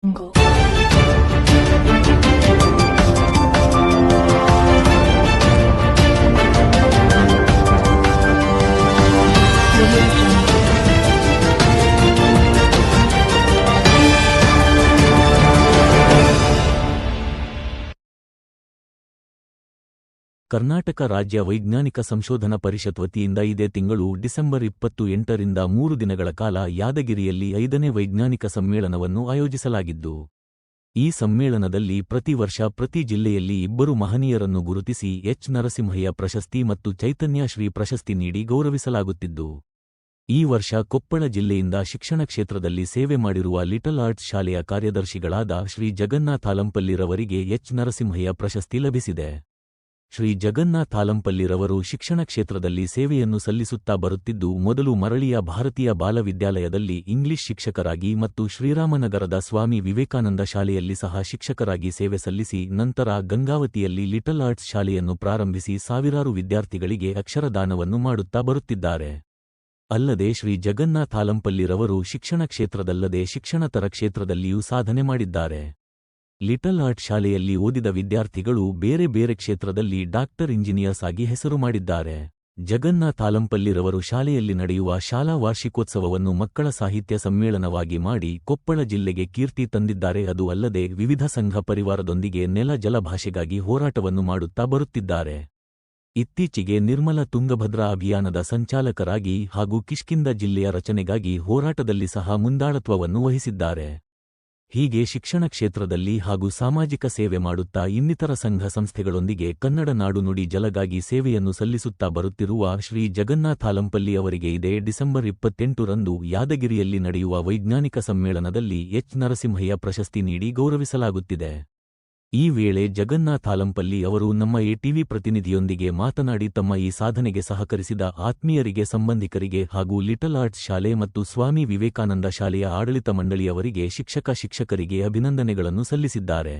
Jungle. Karnataka ರಾಜ್ಯ ವೈಜ್ಞಾನಿಕ ಸಂಶೋಧನಾ ಪರಿಷತ್ ವತಿಯಿಂದ ಇದೇ ತಿಂಗಳು ಡಿಸೆಂಬರ್ 28ರಿಂದ 3 ದಿನಗಳ ಕಾಲ ಯಾದಗಿರಿಯಲ್ಲಿ 5ನೇ ವೈಜ್ಞಾನಿಕ ಸಮ್ಮೇಳನವನ್ನು ಆಯೋಜಿಸಲಾಗಿದ್ದು, ಈ ಸಮ್ಮೇಳನದಲ್ಲಿ ಪ್ರತಿ ವರ್ಷ ಪ್ರತಿ ಜಿಲ್ಲೆಯಲ್ಲಿ ಇಬ್ಬರು ಮಹನೀಯರನ್ನು ಗುರುತಿಸಿ ಎಚ್. ನರಸಿಂಹಯ್ಯ ಪ್ರಶಸ್ತಿ ಮತ್ತು ಚೈತನ್ಯ ಶ್ರೀ ಪ್ರಶಸ್ತಿ ನೀಡಿ ಗೌರವಿಸಲಾಗುತ್ತಿದ್ದು, ಈ ವರ್ಷ ಕೊಪ್ಪಳ ಜಿಲ್ಲೆಯಿಂದ ಶಿಕ್ಷಣ ಕ್ಷೇತ್ರದಲ್ಲಿ ಸೇವೆ ಮಾಡಿರುವ ಲಿಟಲ್ ಆರ್ಟ್ಸ್ ಶಾಲೆಯ ಕಾರ್ಯದರ್ಶಿಗಳಾದ ಶ್ರೀ ಜಗನ್ನಾಥ್ ಹಾಲಂಪಲ್ಲಿರವರಿಗೆ ಎಚ್. ನರಸಿಂಹಯ್ಯ ಪ್ರಶಸ್ತಿ ಲಭಿಸಿದೆ. ಶ್ರೀ ಜಗನ್ನಾಥ್ ಹಾಲಂಪಲ್ಲಿರವರು ಶಿಕ್ಷಣ ಕ್ಷೇತ್ರದಲ್ಲಿ ಸೇವೆಯನ್ನು ಸಲ್ಲಿಸುತ್ತಾ ಬರುತ್ತಿದ್ದು, ಮೊದಲು ಮರಳಿಯ ಭಾರತೀಯ ಬಾಲ ವಿದ್ಯಾಲಯದಲ್ಲಿ ಇಂಗ್ಲಿಷ್ ಶಿಕ್ಷಕರಾಗಿ ಮತ್ತು ಶ್ರೀರಾಮನಗರದ ಸ್ವಾಮಿ ವಿವೇಕಾನಂದ ಶಾಲೆಯಲ್ಲಿ ಸಹ ಶಿಕ್ಷಕರಾಗಿ ಸೇವೆ ಸಲ್ಲಿಸಿ, ನಂತರ ಗಂಗಾವತಿಯಲ್ಲಿ ಲಿಟಲ್ ಆರ್ಟ್ಸ್ ಶಾಲೆಯನ್ನು ಪ್ರಾರಂಭಿಸಿ ಸಾವಿರಾರು ವಿದ್ಯಾರ್ಥಿಗಳಿಗೆ ಅಕ್ಷರದಾನವನ್ನು ಮಾಡುತ್ತಾ ಬರುತ್ತಿದ್ದಾರೆ. ಅಲ್ಲದೆ ಶ್ರೀ ಜಗನ್ನಾಥ್ ಹಾಲಂಪಲ್ಲಿರವರು ಶಿಕ್ಷಣ ಕ್ಷೇತ್ರದಲ್ಲದೆ ಶಿಕ್ಷಣತರ ಕ್ಷೇತ್ರದಲ್ಲಿಯೂ ಸಾಧನೆ ಮಾಡಿದ್ದಾರೆ. ಲಿಟಲ್ ಆರ್ಟ್ ಶಾಲೆಯಲ್ಲಿ ಓದಿದ ವಿದ್ಯಾರ್ಥಿಗಳು ಬೇರೆ ಬೇರೆ ಕ್ಷೇತ್ರದಲ್ಲಿ ಡಾಕ್ಟರ್ ಇಂಜಿನಿಯರ್ಸ್ ಆಗಿ ಹೆಸರು ಮಾಡಿದ್ದಾರೆ. ಜಗನ್ನಾಥ್ ಹಾಲಂಪಲ್ಲಿರವರು ಶಾಲೆಯಲ್ಲಿ ನಡೆಯುವ ಶಾಲಾ ವಾರ್ಷಿಕೋತ್ಸವವನ್ನು ಮಕ್ಕಳ ಸಾಹಿತ್ಯ ಸಮ್ಮೇಳನವಾಗಿ ಮಾಡಿ ಕೊಪ್ಪಳ ಜಿಲ್ಲೆಗೆ ಕೀರ್ತಿ ತಂದಿದ್ದಾರೆ. ಅದು ಅಲ್ಲದೆ ವಿವಿಧ ಸಂಘ ಪರಿವಾರದೊಂದಿಗೆ ನೆಲ ಜಲ ಭಾಷೆಗಾಗಿ ಹೋರಾಟವನ್ನು ಮಾಡುತ್ತಾ ಬರುತ್ತಿದ್ದಾರೆ. ಇತ್ತೀಚೆಗೆ ನಿರ್ಮಲ ತುಂಗಭದ್ರಾ ಅಭಿಯಾನದ ಸಂಚಾಲಕರಾಗಿ ಹಾಗೂ ಕಿಷ್ಕಿಂಧ ಜಿಲ್ಲೆಯ ರಚನೆಗಾಗಿ ಹೋರಾಟದಲ್ಲಿ ಸಹ ಮುಂದಾಳತ್ವವನ್ನು ವಹಿಸಿದ್ದಾರೆ. ಹೀಗೆ ಶಿಕ್ಷಣ ಕ್ಷೇತ್ರದಲ್ಲಿ ಹಾಗೂ ಸಾಮಾಜಿಕ ಸೇವೆ ಮಾಡುತ್ತಾ ಇನ್ನಿತರ ಸಂಘ ಸಂಸ್ಥೆಗಳೊಂದಿಗೆ ಕನ್ನಡ ನಾಡು ನುಡಿ ಜಲಗಾಗಿ ಸೇವೆಯನ್ನು ಸಲ್ಲಿಸುತ್ತಾ ಬರುತ್ತಿರುವ ಶ್ರೀ ಜಗನ್ನಾಥ್ ಹಾಲಂಪಲ್ಲಿ ಅವರಿಗೆ ಇದೇ ಡಿಸೆಂಬರ್ 28ರಂದು ಯಾದಗಿರಿಯಲ್ಲಿ ನಡೆಯುವ ವೈಜ್ಞಾನಿಕ ಸಮ್ಮೇಳನದಲ್ಲಿ ಎಚ್. ನರಸಿಂಹಯ್ಯ ಪ್ರಶಸ್ತಿ ನೀಡಿ ಗೌರವಿಸಲಾಗುತ್ತಿದೆ. ಈ ವೇಳೆ ಜಗನ್ನಾಥ್ ಹಾಲಂಪಲ್ಲಿ ಅವರು ನಮ್ಮ ಎಟಿವಿ ಪ್ರತಿನಿಧಿಯೊಂದಿಗೆ ಮಾತನಾಡಿ, ತಮ್ಮ ಈ ಸಾಧನೆಗೆ ಸಹಕರಿಸಿದ ಆತ್ಮೀಯರಿಗೆ, ಸಂಬಂಧಿಕರಿಗೆ ಹಾಗೂ ಲಿಟಲ್ ಆರ್ಟ್ಸ್ ಶಾಲೆ ಮತ್ತು ಸ್ವಾಮಿ ವಿವೇಕಾನಂದ ಶಾಲೆಯ ಆಡಳಿತ ಮಂಡಳಿಯವರಿಗೆ, ಶಿಕ್ಷಕರಿಗೆ ಅಭಿನಂದನೆಗಳನ್ನು ಸಲ್ಲಿಸಿದ್ದಾರೆ.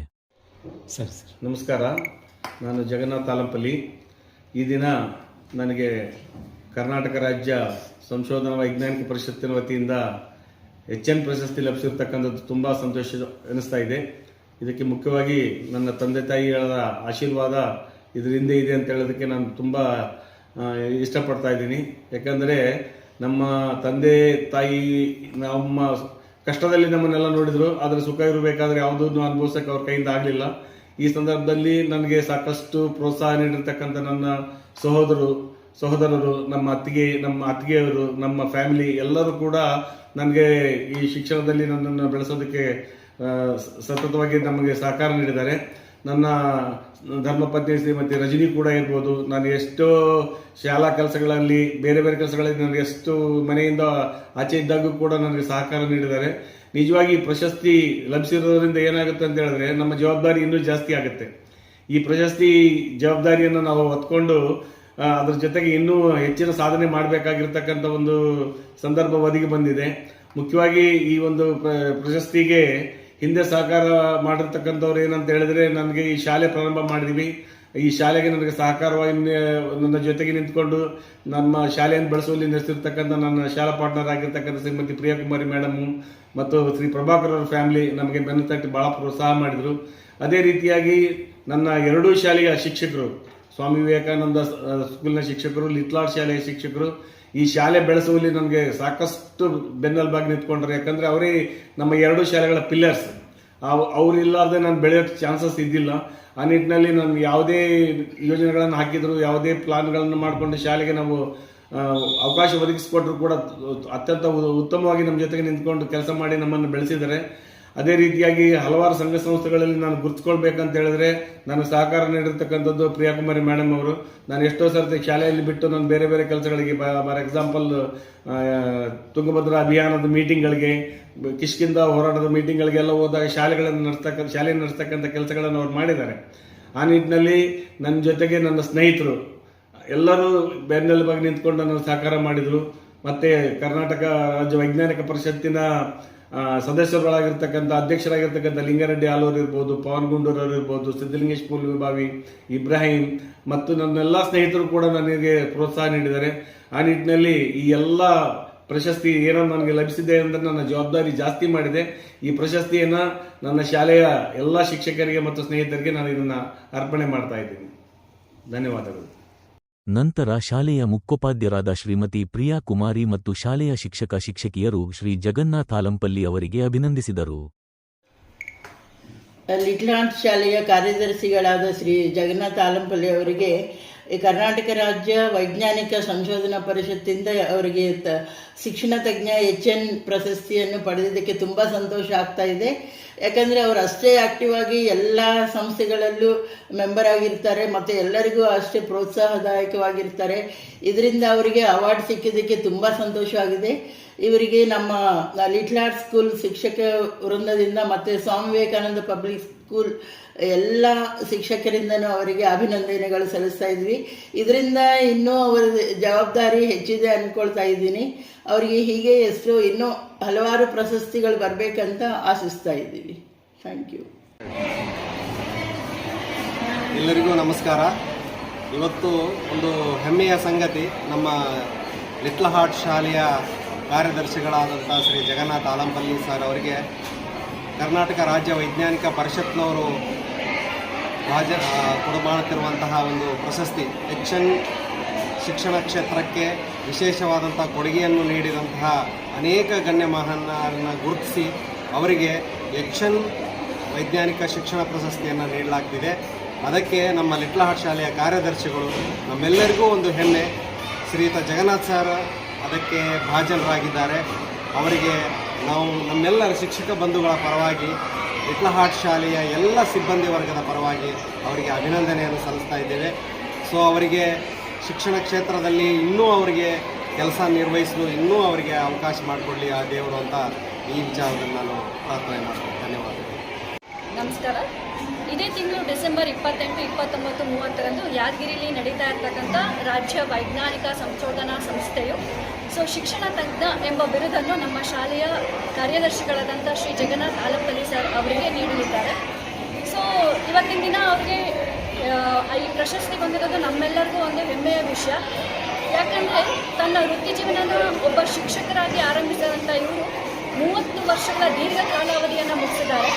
ಸರಿ ಸರ್, ನಮಸ್ಕಾರ. ನಾನು ಜಗನ್ನಾಥ್ ಹಾಲಂಪಲ್ಲಿ. ಈ ದಿನ ನನಗೆ ಕರ್ನಾಟಕ ರಾಜ್ಯ ಸಂಶೋಧನಾ ವೈಜ್ಞಾನಿಕ ಪರಿಷತ್ತಿನ ವತಿಯಿಂದ HN ಪ್ರಶಸ್ತಿ ಲಭಿಸಿರ್ತಕ್ಕಂಥದ್ದು ತುಂಬ ಸಂತೋಷ ಎನಿಸ್ತಾ ಇದೆ. ಇದಕ್ಕೆ ಮುಖ್ಯವಾಗಿ ನನ್ನ ತಂದೆ ತಾಯಿಗಳ ಆಶೀರ್ವಾದ ಇದರ ಹಿಂದೆ ಇದೆ ಅಂತ ಹೇಳೋದಕ್ಕೆ ನಾನು ತುಂಬ ಇಷ್ಟಪಡ್ತಾ ಇದ್ದೀನಿ. ಯಾಕಂದರೆ ನಮ್ಮ ತಂದೆ ತಾಯಿ ನಮ್ಮ ಕಷ್ಟದಲ್ಲಿ ನಮ್ಮನ್ನೆಲ್ಲ ನೋಡಿದರು, ಆದರೆ ಸುಖ ಇರಬೇಕಾದ್ರೆ ಯಾವುದನ್ನು ಅನುಭವಿಸೋಕೆ ಅವ್ರ ಕೈಯಿಂದ ಆಗಲಿಲ್ಲ. ಈ ಸಂದರ್ಭದಲ್ಲಿ ನನಗೆ ಸಾಕಷ್ಟು ಪ್ರೋತ್ಸಾಹ ನೀಡಿರ್ತಕ್ಕಂಥ ನನ್ನ ಸಹೋದರರು, ನಮ್ಮ ಅತ್ತಿಗೆಯವರು, ನಮ್ಮ ಫ್ಯಾಮಿಲಿ ಎಲ್ಲರೂ ಕೂಡ ನನಗೆ ಈ ಶಿಕ್ಷಣದಲ್ಲಿ ನನ್ನನ್ನು ಬೆಳೆಸೋದಕ್ಕೆ ಸತತವಾಗಿ ನಮಗೆ ಸಹಕಾರ ನೀಡಿದ್ದಾರೆ. ನನ್ನ ಧರ್ಮಪತ್ನಿ ಶ್ರೀಮತಿ ರಜನಿ ಕೂಡ ಇರ್ಬೋದು, ನಾನು ಎಷ್ಟೋ ಶಾಲಾ ಕೆಲಸಗಳಲ್ಲಿ ಬೇರೆ ಬೇರೆ ಕೆಲಸಗಳಲ್ಲಿ ನನಗೆ ಎಷ್ಟು ಮನೆಯಿಂದ ಆಚೆ ಇದ್ದಾಗೂ ಕೂಡ ನನಗೆ ಸಹಕಾರ ನೀಡಿದ್ದಾರೆ. ನಿಜವಾಗಿ ಪ್ರಶಸ್ತಿ ಲಭಿಸಿರೋದ್ರಿಂದ ಏನಾಗುತ್ತೆ ಅಂತ ಹೇಳಿದ್ರೆ ನಮ್ಮ ಜವಾಬ್ದಾರಿ ಇನ್ನೂ ಜಾಸ್ತಿ ಆಗುತ್ತೆ. ಈ ಪ್ರಶಸ್ತಿ ಜವಾಬ್ದಾರಿಯನ್ನು ನಾವು ಹೊತ್ಕೊಂಡು ಅದ್ರ ಜೊತೆಗೆ ಇನ್ನೂ ಹೆಚ್ಚಿನ ಸಾಧನೆ ಮಾಡಬೇಕಾಗಿರ್ತಕ್ಕಂಥ ಒಂದು ಸಂದರ್ಭ ಒದಗಿ ಬಂದಿದೆ. ಮುಖ್ಯವಾಗಿ ಈ ಒಂದು ಪ್ರಶಸ್ತಿಗೆ ಹಿಂದೆ ಸಹಕಾರ ಮಾಡಿರ್ತಕ್ಕಂಥವ್ರು ಏನಂತ ಹೇಳಿದ್ರೆ, ನನಗೆ ಈ ಶಾಲೆ ಪ್ರಾರಂಭ ಮಾಡಿದ್ವಿ, ಈ ಶಾಲೆಗೆ ನನಗೆ ಸಹಕಾರವಾಗಿ ನನ್ನ ಜೊತೆಗೆ ನಿಂತ್ಕೊಂಡು ನಮ್ಮ ಶಾಲೆಯನ್ನು ಬೆಳೆಸುವಲ್ಲಿ ನಡೆಸಿರ್ತಕ್ಕಂಥ ನನ್ನ ಶಾಲಾ ಪಾರ್ಟ್ನರ್ ಆಗಿರ್ತಕ್ಕಂಥ ಶ್ರೀಮತಿ ಪ್ರಿಯಾಕುಮಾರಿ ಮೇಡಮ್ ಮತ್ತು ಶ್ರೀ ಪ್ರಭಾಕರ್ ಅವರ ಫ್ಯಾಮಿಲಿ ನಮಗೆ ಬೆನ್ನು ತಟ್ಟಿ ಬಹಳ ಪ್ರೋತ್ಸಾಹ ಮಾಡಿದರು. ಅದೇ ರೀತಿಯಾಗಿ ನನ್ನ ಎರಡೂ ಶಾಲೆಯ ಶಿಕ್ಷಕರು, ಸ್ವಾಮಿ ವಿವೇಕಾನಂದ ಸ್ಕೂಲ್ನ ಶಿಕ್ಷಕರು, ಲಿಟ್ಲ್ ಆರ್ಟ್ಸ್ ಶಾಲೆಯ ಶಿಕ್ಷಕರು ಈ ಶಾಲೆ ಬೆಳೆಸುವಲ್ಲಿ ನನಗೆ ಸಾಕಷ್ಟು ಬೆನ್ನೆಲುಬಾಗಿ ನಿಂತ್ಕೊಂಡ್ರೆ. ಯಾಕಂದರೆ ಅವರೇ ನಮ್ಮ ಎರಡೂ ಶಾಲೆಗಳ ಪಿಲ್ಲರ್ಸ್. ಅವರಿಲ್ಲಾರ್ದೆ ನಾನು ಬೆಳೆಯೋಕ್ಕೆ ಚಾನ್ಸಸ್ ಇದ್ದಿಲ್ಲ. ಆ ನಿಟ್ಟಿನಲ್ಲಿ ನಾನು ಯಾವುದೇ ಯೋಜನೆಗಳನ್ನು ಹಾಕಿದ್ರು, ಯಾವುದೇ ಪ್ಲಾನ್ಗಳನ್ನು ಮಾಡಿಕೊಂಡು ಶಾಲೆಗೆ ನಾವು ಅವಕಾಶ ಒದಗಿಸಿಕೊಟ್ರು ಕೂಡ ಅತ್ಯಂತ ಉತ್ತಮವಾಗಿ ನಮ್ಮ ಜೊತೆಗೆ ನಿಂತ್ಕೊಂಡು ಕೆಲಸ ಮಾಡಿ ನಮ್ಮನ್ನು ಬೆಳೆಸಿದ್ದಾರೆ. ಅದೇ ರೀತಿಯಾಗಿ ಹಲವಾರು ಸಂಘ ಸಂಸ್ಥೆಗಳಲ್ಲಿ ನಾನು ಗುರುತಿಸ್ಕೊಳ್ಬೇಕಂತ ಹೇಳಿದ್ರೆ ನನಗೆ ಸಹಕಾರ ನೀಡಿರ್ತಕ್ಕಂಥದ್ದು ಪ್ರಿಯಾಕುಮಾರಿ ಮೇಡಮ್ ಅವರು. ನಾನು ಎಷ್ಟೋ ಸರ್ತಿ ಶಾಲೆಯಲ್ಲಿ ಬಿಟ್ಟು ನಾನು ಬೇರೆ ಬೇರೆ ಕೆಲಸಗಳಿಗೆ, ಫಾರ್ ಎಕ್ಸಾಂಪಲ್ ತುಂಗಭದ್ರಾ ಅಭಿಯಾನದ ಮೀಟಿಂಗ್ಗಳಿಗೆ, ಕಿಷ್ಕಿಂಧ ಹೋರಾಟದ ಮೀಟಿಂಗ್ಗಳಿಗೆಲ್ಲ ಹೋದಾಗ ಶಾಲೆ ನಡೆಸ್ತಕ್ಕಂಥ ಕೆಲಸಗಳನ್ನು ಅವ್ರು ಮಾಡಿದ್ದಾರೆ. ಆ ನಿಟ್ಟಿನಲ್ಲಿ ನನ್ನ ಜೊತೆಗೆ ನನ್ನ ಸ್ನೇಹಿತರು ಎಲ್ಲರೂ ಬೆನ್ನೆಲುಬಾಗಿ ನಿಂತ್ಕೊಂಡು ನನಗೆ ಸಹಕಾರ ಮಾಡಿದರು. ಮತ್ತು ಕರ್ನಾಟಕ ರಾಜ್ಯ ವೈಜ್ಞಾನಿಕ ಪರಿಷತ್ತಿನ ಸದಸ್ಯರುಗಳಾಗಿರ್ತಕ್ಕಂಥ ಅಧ್ಯಕ್ಷರಾಗಿರ್ತಕ್ಕಂಥ ಲಿಂಗಾರೆಡ್ಡಿ ಆಲೂರು ಇರ್ಬೋದು, ಪವನ್ ಗುಂಡೂರವರು ಇರ್ಬೋದು, ಸಿದ್ದಲಿಂಗೇಶ್ ಪೂಲ್ವಿಭಾವಿ, ಇಬ್ರಾಹಿಂ ಮತ್ತು ನನ್ನೆಲ್ಲ ಸ್ನೇಹಿತರು ಕೂಡ ನನಗೆ ಪ್ರೋತ್ಸಾಹ ನೀಡಿದ್ದಾರೆ. ಆ ನಿಟ್ಟಿನಲ್ಲಿ ಈ ಎಲ್ಲ ಪ್ರಶಸ್ತಿ ಏನೋ ನನಗೆ ಲಭಿಸಿದೆ ಅಂದರೆ ನನ್ನ ಜವಾಬ್ದಾರಿ ಜಾಸ್ತಿ ಮಾಡಿದೆ. ಈ ಪ್ರಶಸ್ತಿಯನ್ನು ನನ್ನ ಶಾಲೆಯ ಎಲ್ಲ ಶಿಕ್ಷಕರಿಗೆ ಮತ್ತು ಸ್ನೇಹಿತರಿಗೆ ನಾನು ಇದನ್ನು ಅರ್ಪಣೆ ಮಾಡ್ತಾ ಇದ್ದೀನಿ. ಧನ್ಯವಾದಗಳು. ನಂತರ ಶಾಲೆಯ ಮುಖ್ಯೋಪಾಧ್ಯಾಯರಾದ ಶ್ರೀಮತಿ ಪ್ರಿಯಾ ಕುಮಾರಿ ಮತ್ತು ಶಾಲೆಯ ಶಿಕ್ಷಕಿಯರು ಶ್ರೀ ಜಗನ್ನಾಥ್ ಆಲಂಪಲ್ಲಿ ಅವರಿಗೆ ಅಭಿನಂದಿಸಿದರು. ಲಿಟ್ಲ್ ಹಾರ್ಟ್ಸ್ ಶಾಲೆಯ ಕಾರ್ಯದರ್ಶಿಗಳಾದ ಶ್ರೀ ಜಗನ್ನಾಥ್ ಆಲಂಪಲ್ಲಿ ಅವರಿಗೆ ಕರ್ನಾಟಕ ರಾಜ್ಯ ವೈಜ್ಞಾನಿಕ ಸಂಶೋಧನಾ ಪರಿಷತ್ತಿಂದ ಅವರಿಗೆ ಶಿಕ್ಷಣ ತಜ್ಞ HN ಪ್ರಶಸ್ತಿಯನ್ನು ಪಡೆದಿದ್ದಕ್ಕೆ ತುಂಬ ಸಂತೋಷ ಆಗ್ತಾ ಇದೆ. ಯಾಕಂದರೆ ಅವರು ಅಷ್ಟೇ ಆಕ್ಟಿವ್ ಆಗಿ ಎಲ್ಲ ಸಂಸ್ಥೆಗಳಲ್ಲೂ ಮೆಂಬರ್ ಆಗಿರ್ತಾರೆ ಮತ್ತು ಎಲ್ಲರಿಗೂ ಅಷ್ಟೇ ಪ್ರೋತ್ಸಾಹದಾಯಕವಾಗಿರ್ತಾರೆ. ಇದರಿಂದ ಅವರಿಗೆ ಅವಾರ್ಡ್ ಸಿಕ್ಕಿದ್ದಕ್ಕೆ ತುಂಬ ಸಂತೋಷವಾಗಿದೆ. ಇವರಿಗೆ ನಮ್ಮ ಲಿಟ್ಲ್ ಹಾರ್ಟ್ಸ್ ಸ್ಕೂಲ್ ಶಿಕ್ಷಕ ವೃಂದದಿಂದ ಮತ್ತು ಸ್ವಾಮಿ ವಿವೇಕಾನಂದ ಪಬ್ಲಿಕ್ ಸ್ಕೂಲ್ ಎಲ್ಲ ಶಿಕ್ಷಕರಿಂದನೂ ಅವರಿಗೆ ಅಭಿನಂದನೆಗಳು ಸಲ್ಲಿಸ್ತಾ ಇದ್ವಿ. ಇದರಿಂದ ಇನ್ನೂ ಅವರ ಜವಾಬ್ದಾರಿ ಹೆಚ್ಚಿದೆ ಅಂದ್ಕೊಳ್ತಾ ಇದ್ದೀನಿ. ಅವರಿಗೆ ಹೀಗೆ ಇನ್ನೂ ಹಲವಾರು ಪ್ರಶಸ್ತಿಗಳು ಬರಬೇಕಂತ ಆಶಿಸ್ತಾ ಇದ್ದೀವಿ. Thank you. ಎಲ್ಲರಿಗೂ ನಮಸ್ಕಾರ. ಇವತ್ತು ಒಂದು ಹೆಮ್ಮೆಯ ಸಂಗತಿ, ನಮ್ಮ ಲಿಟ್ಲ್ ಹಾರ್ಟ್ ಶಾಲೆಯ ಕಾರ್ಯದರ್ಶಿಗಳಾದಂಥ ಶ್ರೀ ಜಗನ್ನಾಥ್ ಆಲಂಪಲ್ಲಿ ಸರ್ ಅವರಿಗೆ ಕರ್ನಾಟಕ ರಾಜ್ಯ ವೈಜ್ಞಾನಿಕ ಪರಿಷತ್ನವರು ಕೊಡಮಾಡುತ್ತಿರುವಂತಹ ಒಂದು ಪ್ರಶಸ್ತಿ, HN ಶಿಕ್ಷಣ ಕ್ಷೇತ್ರಕ್ಕೆ ವಿಶೇಷವಾದಂಥ ಕೊಡುಗೆಯನ್ನು ನೀಡಿದಂತಹ ಅನೇಕ ಗಣ್ಯಮಾನ್ಯರನ್ನು ಗುರುತಿಸಿ ಅವರಿಗೆ HN ವೈಜ್ಞಾನಿಕ ಶಿಕ್ಷಣ ಪ್ರಶಸ್ತಿಯನ್ನು ನೀಡಲಾಗ್ತಿದೆ. ಅದಕ್ಕೆ ನಮ್ಮ ಲಿಟ್ಲ್ ಹಾರ್ಟ್ ಶಾಲೆಯ ಕಾರ್ಯದರ್ಶಿಗಳು ನಮ್ಮೆಲ್ಲರಿಗೂ ಒಂದು ಹೆಮ್ಮೆ. ಶ್ರೀಯುತ ಜಗನ್ನಾಥ್ ಸರ್ ಅದಕ್ಕೆ ಭಾಜನರಾಗಿದ್ದಾರೆ. ಅವರಿಗೆ ನಾವು ನಮ್ಮೆಲ್ಲರ ಶಿಕ್ಷಕ ಬಂಧುಗಳ ಪರವಾಗಿ, ಲಿಟ್ಲ್ ಹಾರ್ಟ್ ಶಾಲೆಯ ಎಲ್ಲ ಸಿಬ್ಬಂದಿ ವರ್ಗದ ಪರವಾಗಿ ಅವರಿಗೆ ಅಭಿನಂದನೆಯನ್ನು ಸಲ್ಲಿಸ್ತಾ ಇದ್ದೇವೆ. ಸೊ ಅವರಿಗೆ ಶಿಕ್ಷಣ ಕ್ಷೇತ್ರದಲ್ಲಿ ಇನ್ನೂ ಅವರಿಗೆ ಕೆಲಸ ನಿರ್ವಹಿಸಲು ಇನ್ನೂ ಅವರಿಗೆ ಅವಕಾಶ ಮಾಡಿಕೊಡಲಿ ಆ ದೇವರು ಅಂತ ಈ ವಿಚಾರದಲ್ಲಿ ನಾನು ಪ್ರಾರ್ಥನೆ ಮಾಡ್ತೀನಿ. ಧನ್ಯವಾದಗಳು. ನಮಸ್ಕಾರ. ಇದೇ ತಿಂಗಳು ಡಿಸೆಂಬರ್ 28, 29, 30ರಂದು ಯಾದಗಿರಿಯಲ್ಲಿ ನಡೀತಾ ಇರ್ತಕ್ಕಂಥ ರಾಜ್ಯ ವೈಜ್ಞಾನಿಕ ಸಂಶೋಧನಾ ಸಂಸ್ಥೆಯು ಶಿಕ್ಷಣ ತಜ್ಞ ಎಂಬ ಬಿರುದನ್ನು ನಮ್ಮ ಶಾಲೆಯ ಕಾರ್ಯದರ್ಶಿಗಳಾದಂಥ ಶ್ರೀ ಜಗನ್ನಾಥ್ ಆಲಂಪಲ್ಲಿ ಸರ್ ಅವರಿಗೆ ನೀಡಲಿದ್ದಾರೆ. ಇವತ್ತಿನ ದಿನ ಅವರಿಗೆ ಈ ಪ್ರಶಸ್ತಿ ಬಂದಿರೋದು ನಮ್ಮೆಲ್ಲರಿಗೂ ಒಂದು ಹೆಮ್ಮೆಯ ವಿಷಯ. ಯಾಕಂದರೆ ತನ್ನ ವೃತ್ತಿ ಜೀವನದ ಒಬ್ಬ ಶಿಕ್ಷಕರಾಗಿ ಆರಂಭಿಸಿದಂಥ ಇವರು 30 ವರ್ಷಗಳ ದೀರ್ಘ ಕಾಲಾವಧಿಯನ್ನು ಮುಗಿಸಿದ್ದಾರೆ.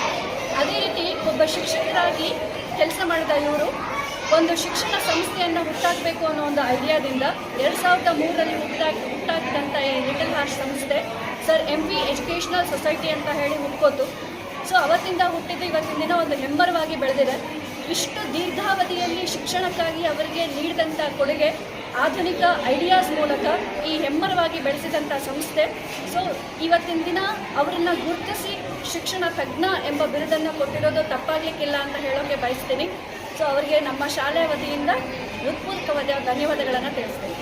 ಅದೇ ರೀತಿ ಒಬ್ಬ ಶಿಕ್ಷಕರಾಗಿ ಕೆಲಸ ಮಾಡಿದ ಇವರು ಒಂದು ಶಿಕ್ಷಣ ಸಂಸ್ಥೆಯನ್ನು ಹುಟ್ಟಾಕಬೇಕು ಅನ್ನೋ ಒಂದು ಐಡಿಯಾದಿಂದ 2003ರಲ್ಲಿ ಹುಟ್ಟಾಕಿದಂಥ ಈ ಲಿಟಲ್ ಹಾರ್ಟ್ ಸಂಸ್ಥೆ ಸರ್ MP ಎಜುಕೇಷನಲ್ ಸೊಸೈಟಿ ಅಂತ ಹೇಳಿ ಹುಟ್ಕೋತು. ಅವತ್ತಿಂದ ಹುಟ್ಟಿದ್ದು ಇವತ್ತಿನ ದಿನ ಒಂದು ಹೆಮ್ಮರವಾಗಿ ಬೆಳೆದಿದೆ. ಇಷ್ಟು ದೀರ್ಘಾವಧಿಯಲ್ಲಿ ಶಿಕ್ಷಣಕ್ಕಾಗಿ ಅವರಿಗೆ ನೀಡಿದಂಥ ಕೊಡುಗೆ, ಆಧುನಿಕ ಐಡಿಯಾಸ್ ಮೂಲಕ ಈ ಹೆಮ್ಮರವಾಗಿ ಬೆಳೆಸಿದಂಥ ಸಂಸ್ಥೆ. ಇವತ್ತಿನ ದಿನ ಅವರನ್ನು ಗುರುತಿಸಿ ಶಿಕ್ಷಣ ತಜ್ಞ ಎಂಬ ಬಿರುದನ್ನು ಕೊಟ್ಟಿರೋದು ತಪ್ಪಾಗಲಿಕ್ಕಿಲ್ಲ ಅಂತ ಹೇಳೋಕ್ಕೆ ಬಯಸ್ತೀನಿ. ಅವರಿಗೆ ನಮ್ಮ ಶಾಲೆಯ ವತಿಯಿಂದ ಹೃತ್ಪೂರ್ವಕವಾದ ಧನ್ಯವಾದಗಳನ್ನು ತಿಳಿಸ್ತೀನಿ.